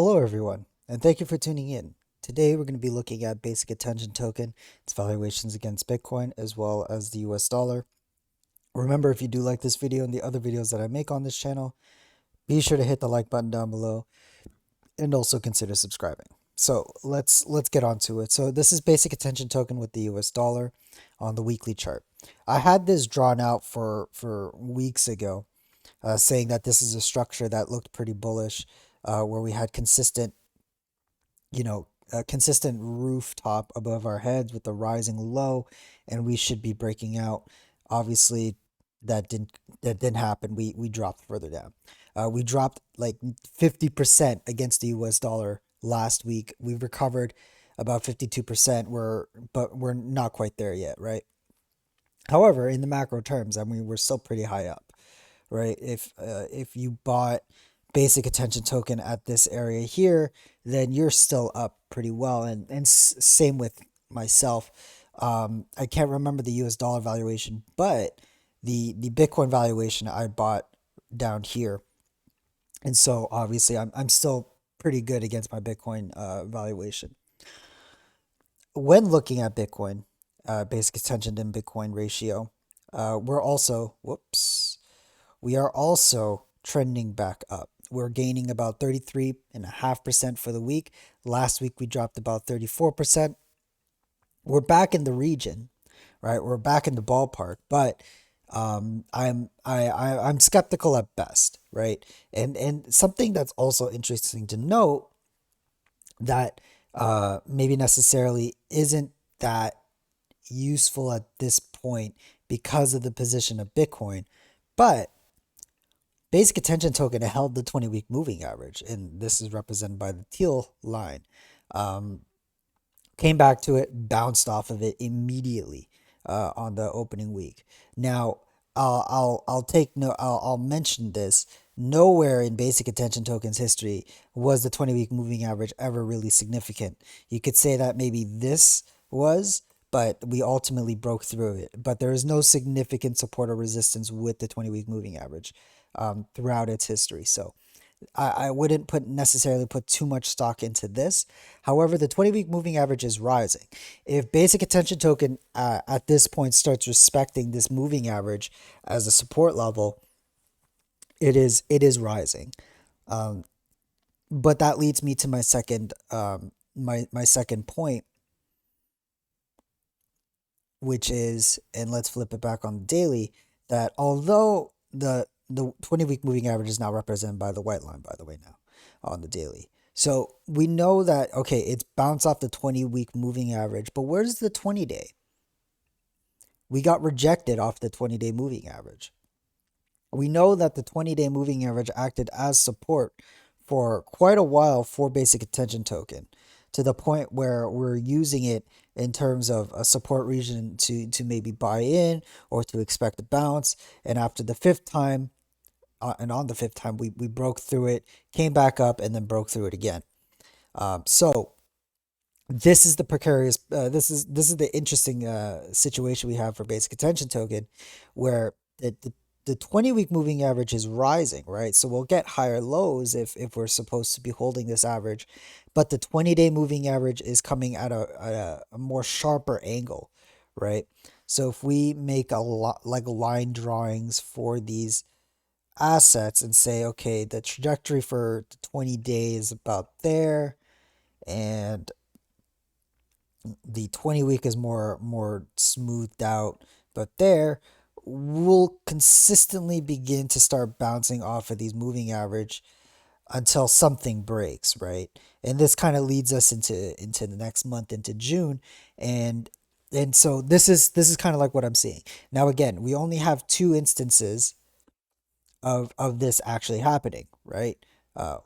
Hello, everyone, and thank you for tuning in. Today, we're going to be looking at basic attention token, its valuations against Bitcoin, as well as the US dollar. Remember, if you do like this video and the other videos that I make on this channel, be sure to hit the like button down below and also consider subscribing. So let's get on to it. So this is basic attention token with the US dollar on the weekly chart. I had this drawn out for weeks ago, saying that this is a structure that looked pretty bullish, where we had a consistent rooftop above our heads with the rising low, and we should be breaking out. Obviously, that didn't happen. We dropped further down. We dropped like 50% against the US dollar last week. We've recovered about 52%. But we're not quite there yet, right? However, in the macro terms, I mean, we're still pretty high up, right? If you bought basic attention token at this area here, then you're still up pretty well. And same with myself. I can't remember the US dollar valuation, but the Bitcoin valuation I bought down here. And so obviously I'm still pretty good against my Bitcoin valuation. When looking at Bitcoin, basic attention to Bitcoin ratio, we're also, whoops, we are also trending back up. We're gaining about 33.5% for the week. Last week we dropped about 34%. We're back in the region, right? We're back in the ballpark, but I'm skeptical at best, right? And something that's also interesting to note that maybe necessarily isn't that useful at this point because of the position of Bitcoin, but basic attention token held the 20-week moving average, and this is represented by the teal line. Um, Came back to it, bounced off of it immediately on the opening week. Now, I'll mention this. Nowhere in basic attention tokens history was the 20-week moving average ever really significant. You could say that maybe this was, but we ultimately broke through it. But there is no significant support or resistance with the 20-week moving average throughout its history. So I wouldn't necessarily put too much stock into this. However, the 20-week moving average is rising. If basic attention token at this point starts respecting this moving average as a support level, it is rising. Um, but that leads me to my second point, which is, and let's flip it back on the daily, that although the 20-week moving average is now represented by the white line, by the way, now on the daily. So we know that, okay, it's bounced off the 20-week moving average, but where's the 20-day? We got rejected off the 20-day moving average. We know that the 20-day moving average acted as support for quite a while for basic attention token, to the point where we're using it in terms of a support region to maybe buy in or to expect a bounce. And after the fifth time, and on the fifth time, we broke through it, came back up, and then broke through it again. So this is the precarious. This is the interesting situation we have for basic attention token, where the 20-week moving average is rising, right? So we'll get higher lows if we're supposed to be holding this average, but the 20-day moving average is coming at a more sharper angle, right? So if we make a lot like line drawings for these assets and say, okay, the trajectory for the 20 days is about there, and the 20 week is more smoothed out, but there we'll consistently begin to start bouncing off of these moving average until something breaks, right? And this kind of leads us into the next month, into June, and so this is kind of like what I'm seeing. Now again, we only have two instances of this actually happening, right?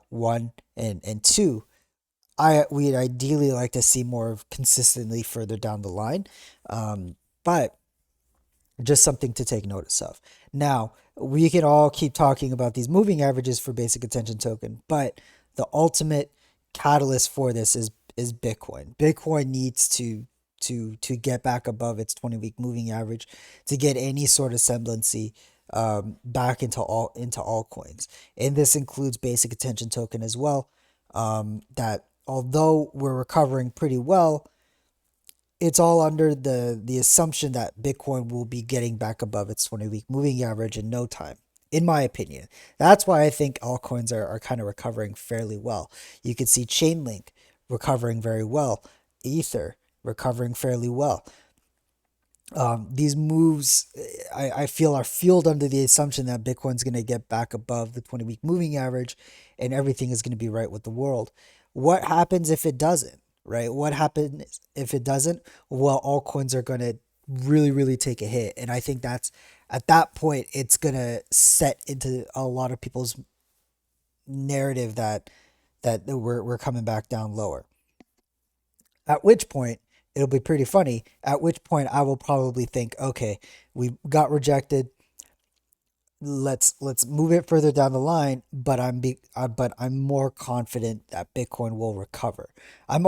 One and two. We'd ideally like to see more of consistently further down the line, but just something to take notice of. Now we can all keep talking about these moving averages for basic attention token, but the ultimate catalyst for this is Bitcoin. Bitcoin needs to get back above its 20-week moving average to get any sort of semblancy back into altcoins, and this includes basic attention token as well. that although we're recovering pretty well, it's all under the assumption that Bitcoin will be getting back above its 20-week moving average in no time, in my opinion. That's why I think altcoins are kind of recovering fairly well. You could see Chainlink recovering very well, Ether recovering fairly well. These moves, I feel, are fueled under the assumption that Bitcoin's going to get back above the 20-week moving average and everything is going to be right with the world. What happens if it doesn't, right? What happens if it doesn't? Well, altcoins are going to really, really take a hit. And I think that's at that point, it's going to set into a lot of people's narrative that we're coming back down lower. At which point, it'll be pretty funny. At which point, I will probably think, okay, we got rejected. Let's move it further down the line. But I'm more confident that Bitcoin will recover. I'm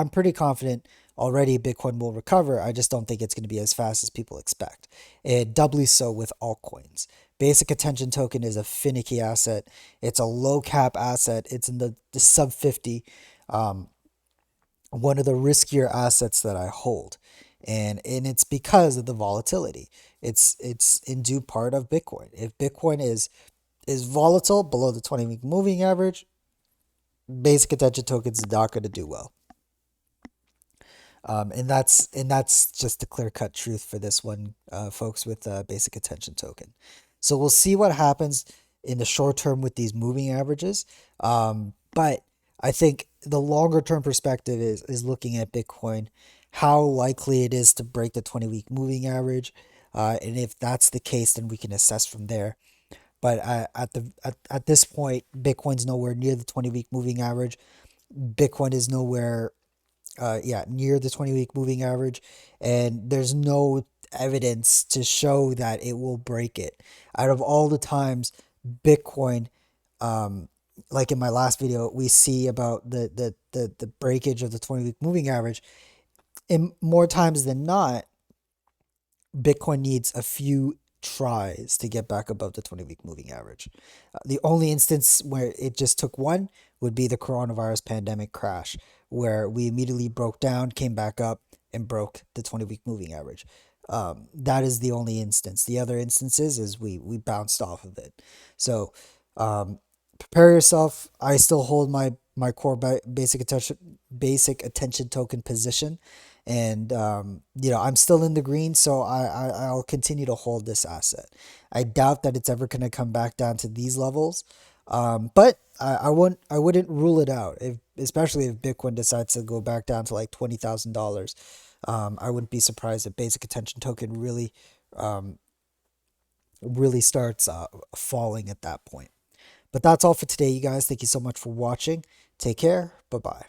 pretty confident already Bitcoin will recover. I just don't think it's going to be as fast as people expect. And doubly so with altcoins. Basic attention token is a finicky asset. It's a low cap asset. It's in the sub 50. Um, one of the riskier assets that I hold. And it's because of the volatility. It's in due part of Bitcoin. If Bitcoin is volatile below the 20-week moving average, basic attention tokens is not going to do well. And that's just the clear cut truth for this one, folks, with basic attention token. So we'll see what happens in the short term with these moving averages. But I think the longer term perspective is looking at Bitcoin, how likely it is to break the 20-week moving average. And if that's the case, then we can assess from there. But at this point, Bitcoin's nowhere near the 20-week moving average. Bitcoin is nowhere near the 20-week moving average, and there's no evidence to show that it will break it. Out of all the times Bitcoin, um, like in my last video, we see about the breakage of the 20-week moving average, and more times than not, Bitcoin needs a few tries to get back above the 20-week moving average. The only instance where it just took one would be the coronavirus pandemic crash, where we immediately broke down, came back up, and broke the 20-week moving average. That is the only instance. The other instances is we bounced off of it. So um, prepare yourself. I still hold my core basic attention token position, and I'm still in the green, so I'll continue to hold this asset. I doubt that it's ever going to come back down to these levels, but I wouldn't rule it out, if especially if Bitcoin decides to go back down to like $20,000. I wouldn't be surprised if basic attention token um, really starts falling at that point. But that's all for today, you guys. Thank you so much for watching. Take care. Bye bye.